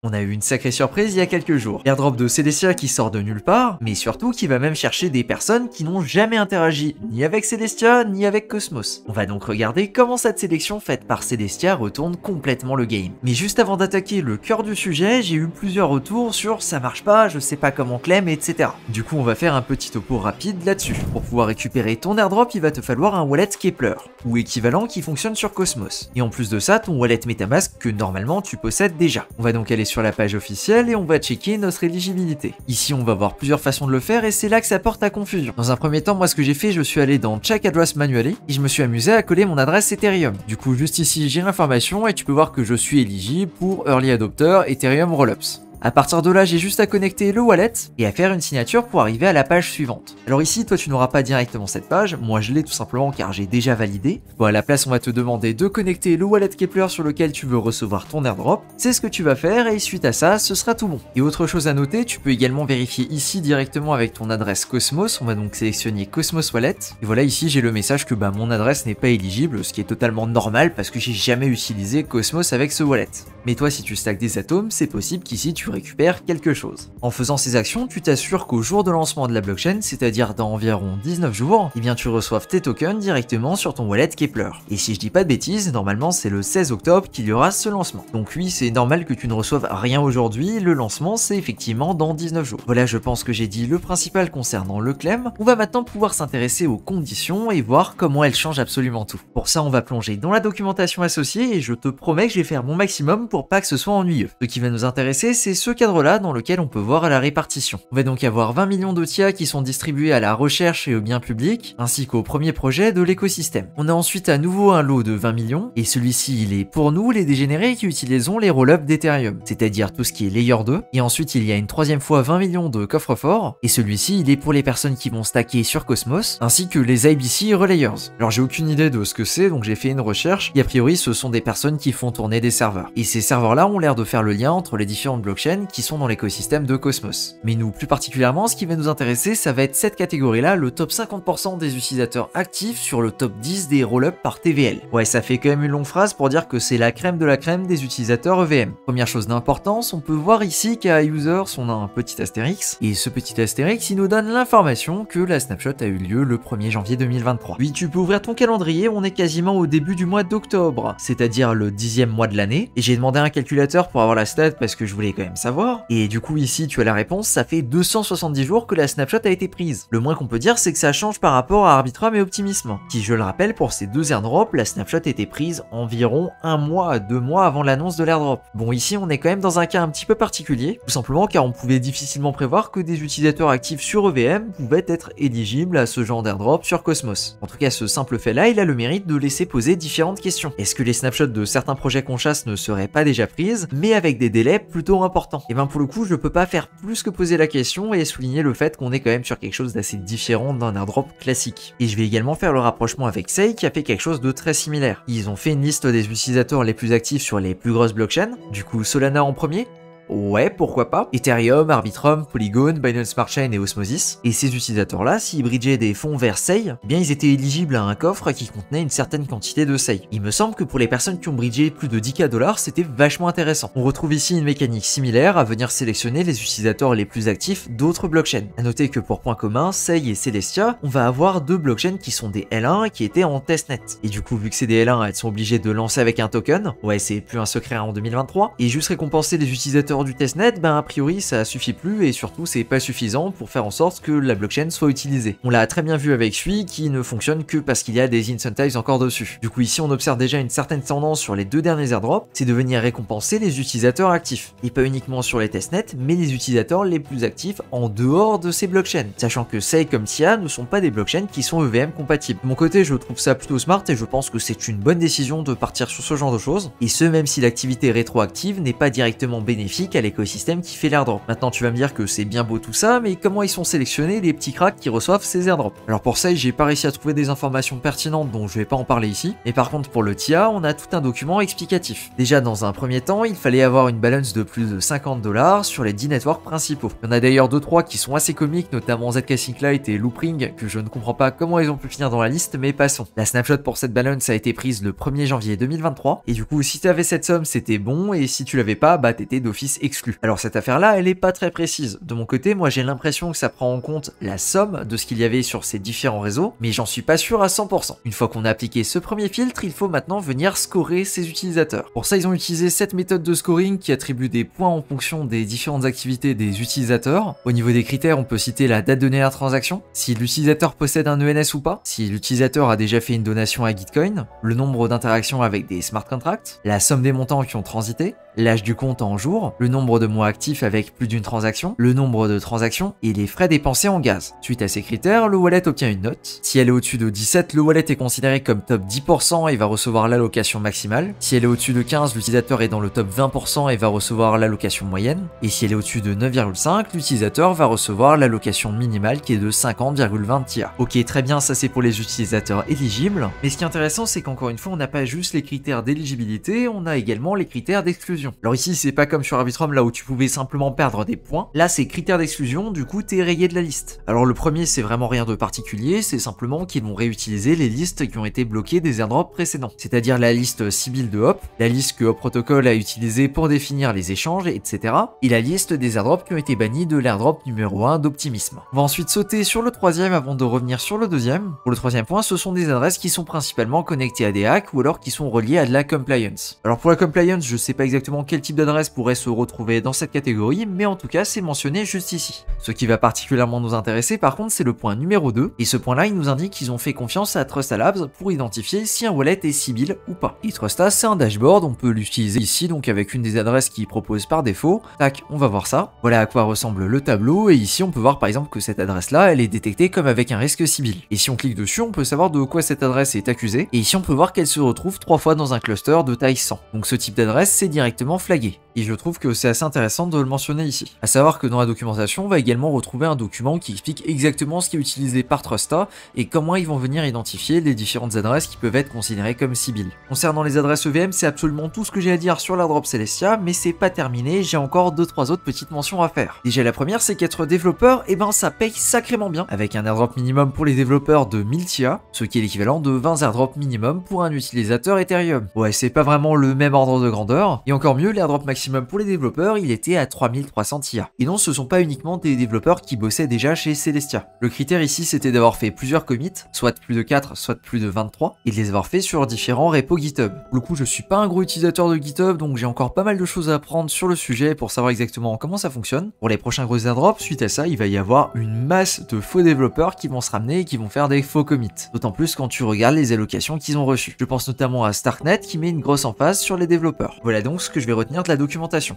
On a eu une sacrée surprise il y a quelques jours. L'airdrop de Celestia qui sort de nulle part, mais surtout qui va même chercher des personnes qui n'ont jamais interagi ni avec Celestia ni avec Cosmos. On va donc regarder comment cette sélection faite par Celestia retourne complètement le game. Mais juste avant d'attaquer le cœur du sujet, j'ai eu plusieurs retours sur ça marche pas, je sais pas comment claim, etc. Du coup, on va faire un petit topo rapide là-dessus. Pour pouvoir récupérer ton airdrop, il va te falloir un wallet Kepler, ou équivalent qui fonctionne sur Cosmos. Et en plus de ça, ton wallet Metamask que normalement tu possèdes déjà. On va donc aller sur la page officielle et on va checker notre éligibilité. Ici, on va voir plusieurs façons de le faire et c'est là que ça porte à confusion. Dans un premier temps, moi ce que j'ai fait, je suis allé dans Check Address Manually et je me suis amusé à coller mon adresse Ethereum. Du coup, juste ici, j'ai l'information et tu peux voir que je suis éligible pour Early Adopter Ethereum Rollups. À partir de là, j'ai juste à connecter le wallet et à faire une signature pour arriver à la page suivante. Alors ici, toi tu n'auras pas directement cette page, moi je l'ai tout simplement car j'ai déjà validé. Bon, à la place, on va te demander de connecter le wallet Kepler sur lequel tu veux recevoir ton airdrop. C'est ce que tu vas faire et suite à ça, ce sera tout bon. Et autre chose à noter, tu peux également vérifier ici directement avec ton adresse Cosmos. On va donc sélectionner Cosmos Wallet. Et voilà, ici j'ai le message que mon adresse n'est pas éligible, ce qui est totalement normal parce que j'ai jamais utilisé Cosmos avec ce wallet. Mais toi, si tu stacks des atomes, c'est possible qu'ici tu récupères quelque chose. En faisant ces actions, tu t'assures qu'au jour de lancement de la blockchain, c'est-à-dire dans environ 19 jours, eh bien tu reçoives tes tokens directement sur ton wallet Kepler. Et si je dis pas de bêtises, normalement c'est le 16 octobre qu'il y aura ce lancement. Donc oui, c'est normal que tu ne reçoives rien aujourd'hui, le lancement c'est effectivement dans 19 jours. Voilà, je pense que j'ai dit le principal concernant le claim. On va maintenant pouvoir s'intéresser aux conditions et voir comment elles changent absolument tout. Pour ça, on va plonger dans la documentation associée et je te promets que je vais faire mon maximum pour pas que ce soit ennuyeux. Ce qui va nous intéresser, c'est ce cadre-là dans lequel on peut voir la répartition. On va donc avoir 20 millions de TIA qui sont distribués à la recherche et au bien public, ainsi qu'au premier projet de l'écosystème. On a ensuite à nouveau un lot de 20 millions, et celui-ci il est pour nous les dégénérés qui utilisons les rollups d'Ethereum, c'est-à-dire tout ce qui est Layer 2, et ensuite il y a une troisième fois 20 millions de coffres forts, et celui-ci il est pour les personnes qui vont stacker sur Cosmos, ainsi que les IBC Relayers. Alors j'ai aucune idée de ce que c'est, donc j'ai fait une recherche, et a priori ce sont des personnes qui font tourner des serveurs. Et ces serveurs-là ont l'air de faire le lien entre les différentes blockchains qui sont dans l'écosystème de Cosmos. Mais nous, plus particulièrement, ce qui va nous intéresser, ça va être cette catégorie-là, le top 50% des utilisateurs actifs sur le top 10 des rollups par TVL. Ouais, ça fait quand même une longue phrase pour dire que c'est la crème de la crème des utilisateurs EVM. Première chose d'importance, on peut voir ici qu'à Users, on a un petit astérix, et ce petit astérix, il nous donne l'information que la snapshot a eu lieu le 1er janvier 2023. Oui, tu peux ouvrir ton calendrier, on est quasiment au début du mois d'octobre, c'est-à-dire le 10e mois de l'année, et j'ai demandé un calculateur pour avoir la stat parce que je voulais quand même savoir, et du coup ici tu as la réponse, ça fait 270 jours que la snapshot a été prise. Le moins qu'on peut dire c'est que ça change par rapport à Arbitrum et Optimism, qui je le rappelle pour ces deux airdrops, la snapshot a été prise environ 1 mois à 2 mois avant l'annonce de l'airdrop. Bon, ici on est quand même dans un cas un petit peu particulier, tout simplement car on pouvait difficilement prévoir que des utilisateurs actifs sur EVM pouvaient être éligibles à ce genre d'airdrop sur Cosmos. En tout cas, ce simple fait là, il a le mérite de laisser poser différentes questions. Est-ce que les snapshots de certains projets qu'on chasse ne seraient pas déjà prises, mais avec des délais plutôt importants? Et ben pour le coup, je peux pas faire plus que poser la question et souligner le fait qu'on est quand même sur quelque chose d'assez différent d'un airdrop classique. Et je vais également faire le rapprochement avec Sei qui a fait quelque chose de très similaire. Ils ont fait une liste des utilisateurs les plus actifs sur les plus grosses blockchains, du coup Solana en premier. Ouais, pourquoi pas. Ethereum, Arbitrum, Polygon, Binance Smart Chain et Osmosis. Et ces utilisateurs-là, s'ils bridgeaient des fonds vers Sei, eh bien ils étaient éligibles à un coffre qui contenait une certaine quantité de Sei. Il me semble que pour les personnes qui ont bridgé plus de 10K $, c'était vachement intéressant. On retrouve ici une mécanique similaire à venir sélectionner les utilisateurs les plus actifs d'autres blockchains. A noter que pour point commun, Sei et Celestia, on va avoir deux blockchains qui sont des L1 qui étaient en testnet. Et du coup, vu que c'est des L1, elles sont obligées de lancer avec un token. Ouais, c'est plus un secret en 2023. Et juste récompenser les utilisateurs du testnet, a priori ça suffit plus et surtout c'est pas suffisant pour faire en sorte que la blockchain soit utilisée. On l'a très bien vu avec Sui qui ne fonctionne que parce qu'il y a des incentives encore dessus. Du coup ici on observe déjà une certaine tendance sur les deux derniers airdrops, c'est de venir récompenser les utilisateurs actifs. Et pas uniquement sur les testnets, mais les utilisateurs les plus actifs en dehors de ces blockchains. Sachant que Sei comme Tia ne sont pas des blockchains qui sont EVM compatibles. De mon côté je trouve ça plutôt smart et je pense que c'est une bonne décision de partir sur ce genre de choses. Et ce même si l'activité rétroactive n'est pas directement bénéfique à l'écosystème qui fait l'airdrop. Maintenant tu vas me dire que c'est bien beau tout ça, mais comment ils sont sélectionnés les petits cracks qui reçoivent ces airdrops? Alors pour ça j'ai pas réussi à trouver des informations pertinentes donc je vais pas en parler ici, mais par contre pour le TIA on a tout un document explicatif. Déjà dans un premier temps il fallait avoir une balance de plus de 50 $ sur les 10 networks principaux. Il y en a d'ailleurs 2-3 qui sont assez comiques, notamment ZK Synclight et Loopring, que je ne comprends pas comment ils ont pu finir dans la liste, mais passons. La snapshot pour cette balance a été prise le 1er janvier 2023, et du coup si tu avais cette somme c'était bon, et si tu l'avais pas, bah t'étais d'office services exclus. Alors cette affaire-là, elle est pas très précise. De mon côté, moi j'ai l'impression que ça prend en compte la somme de ce qu'il y avait sur ces différents réseaux, mais j'en suis pas sûr à 100%. Une fois qu'on a appliqué ce premier filtre, il faut maintenant venir scorer ses utilisateurs. Pour ça, ils ont utilisé cette méthode de scoring qui attribue des points en fonction des différentes activités des utilisateurs. Au niveau des critères, on peut citer la date de dernière transaction, si l'utilisateur possède un ENS ou pas, si l'utilisateur a déjà fait une donation à Gitcoin, le nombre d'interactions avec des smart contracts, la somme des montants qui ont transité, l'âge du compte en jours, le nombre de mois actifs avec plus d'une transaction, le nombre de transactions et les frais dépensés en gaz. Suite à ces critères, le wallet obtient une note. Si elle est au-dessus de 17, le wallet est considéré comme top 10% et va recevoir l'allocation maximale. Si elle est au-dessus de 15, l'utilisateur est dans le top 20% et va recevoir l'allocation moyenne. Et si elle est au-dessus de 9,5, l'utilisateur va recevoir l'allocation minimale qui est de 50,20 TIA. Ok, très bien, ça c'est pour les utilisateurs éligibles. Mais ce qui est intéressant, c'est qu'encore une fois, on n'a pas juste les critères d'éligibilité, on a également les critères d'exclusion. Alors ici, c'est pas comme sur Arbitrum là où tu pouvais simplement perdre des points. Là, c'est critères d'exclusion, du coup, t'es rayé de la liste. Alors le premier, c'est vraiment rien de particulier, c'est simplement qu'ils vont réutiliser les listes qui ont été bloquées des airdrops précédents. C'est-à-dire la liste Sybil de Hop, la liste que Hop Protocol a utilisée pour définir les échanges, etc. Et la liste des airdrops qui ont été bannis de l'airdrop numéro 1 d'Optimism. On va ensuite sauter sur le troisième avant de revenir sur le deuxième. Pour le troisième point, ce sont des adresses qui sont principalement connectées à des hacks ou alors qui sont reliées à de la compliance. Alors pour la compliance, je sais pas exactement quel type d'adresse pourrait se retrouver dans cette catégorie, mais en tout cas c'est mentionné juste ici. Ce qui va particulièrement nous intéresser par contre c'est le point numéro 2, et ce point là il nous indique qu'ils ont fait confiance à Trusta Labs pour identifier si un wallet est Sybil ou pas. Et Trusta c'est un dashboard, on peut l'utiliser ici donc avec une des adresses qu'il propose par défaut. Tac, on va voir ça. Voilà à quoi ressemble le tableau, et ici on peut voir par exemple que cette adresse là elle est détectée comme avec un risque Sybil. Et si on clique dessus on peut savoir de quoi cette adresse est accusée, et ici on peut voir qu'elle se retrouve 3 fois dans un cluster de taille 100. Donc ce type d'adresse c'est directement flagué. Et je trouve que c'est assez intéressant de le mentionner ici. A savoir que dans la documentation, on va également retrouver un document qui explique exactement ce qui est utilisé par Trusta et comment ils vont venir identifier les différentes adresses qui peuvent être considérées comme Sybil. Concernant les adresses EVM, c'est absolument tout ce que j'ai à dire sur l'airdrop Celestia, mais c'est pas terminé, j'ai encore 2-3 autres petites mentions à faire. Déjà la première, c'est qu'être développeur, et ben ça paye sacrément bien, avec un airdrop minimum pour les développeurs de 1000 TIA, ce qui est l'équivalent de 20 airdrops minimum pour un utilisateur Ethereum. Ouais, c'est pas vraiment le même ordre de grandeur, et encore mieux, l'airdrop maximum pour les développeurs, il était à 3300 TIA. Et non, ce sont pas uniquement des développeurs qui bossaient déjà chez Celestia. Le critère ici, c'était d'avoir fait plusieurs commits, soit plus de 4, soit plus de 23, et de les avoir fait sur différents repos GitHub. Pour le coup, je suis pas un gros utilisateur de GitHub, donc j'ai encore pas mal de choses à apprendre sur le sujet pour savoir exactement comment ça fonctionne. Pour les prochains gros airdrops, suite à ça, il va y avoir une masse de faux développeurs qui vont se ramener et qui vont faire des faux commits. D'autant plus quand tu regardes les allocations qu'ils ont reçues. Je pense notamment à Starknet qui met une grosse emphase sur les développeurs. Voilà donc ce que je vais retenir de la documentation.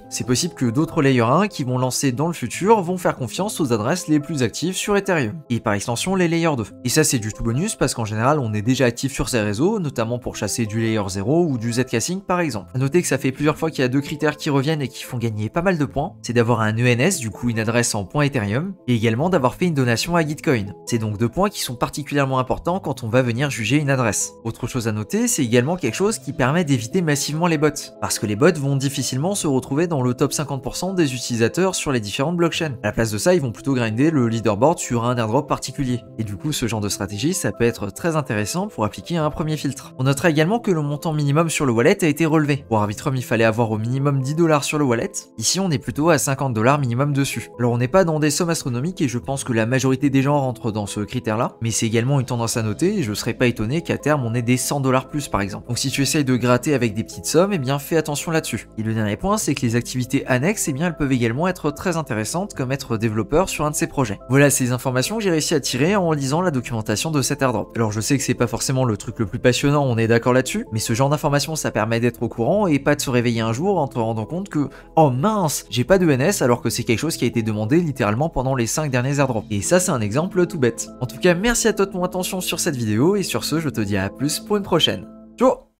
C'est possible que d'autres layer 1 qui vont lancer dans le futur vont faire confiance aux adresses les plus actives sur Ethereum, et par extension les layer 2. Et ça c'est du tout bonus parce qu'en général on est déjà actif sur ces réseaux, notamment pour chasser du layer 0 ou du Zcassing par exemple. A noter que ça fait plusieurs fois qu'il y a deux critères qui reviennent et qui font gagner pas mal de points, c'est d'avoir un ENS, du coup une adresse en point Ethereum, et également d'avoir fait une donation à Gitcoin. C'est donc deux points qui sont particulièrement importants quand on va venir juger une adresse. Autre chose à noter, c'est également quelque chose qui permet d'éviter massivement les bots, parce que les bots vont difficilement se retrouver dans le top 50% des utilisateurs sur les différentes blockchains. À la place de ça, ils vont plutôt grinder le leaderboard sur un airdrop particulier. Et du coup, ce genre de stratégie, ça peut être très intéressant pour appliquer un premier filtre. On notera également que le montant minimum sur le wallet a été relevé. Pour Arbitrum, il fallait avoir au minimum 10 $ sur le wallet. Ici, on est plutôt à 50 $ minimum dessus. Alors, on n'est pas dans des sommes astronomiques et je pense que la majorité des gens rentrent dans ce critère-là. Mais c'est également une tendance à noter et je serais pas étonné qu'à terme, on ait des 100 $ plus par exemple. Donc, si tu essayes de gratter avec des petites sommes, eh bien, fais attention là-dessus. Et le dernier point, c'est que les activités annexes, eh bien, elles peuvent également être très intéressantes comme être développeur sur un de ces projets. Voilà ces informations que j'ai réussi à tirer en lisant la documentation de cet airdrop. Alors je sais que c'est pas forcément le truc le plus passionnant, on est d'accord là-dessus, mais ce genre d'informations ça permet d'être au courant et pas de se réveiller un jour en te rendant compte que oh mince, j'ai pas de NS alors que c'est quelque chose qui a été demandé littéralement pendant les 5 derniers airdrops. Et ça c'est un exemple tout bête. En tout cas merci à toi de ton attention sur cette vidéo et sur ce je te dis à plus pour une prochaine. Ciao.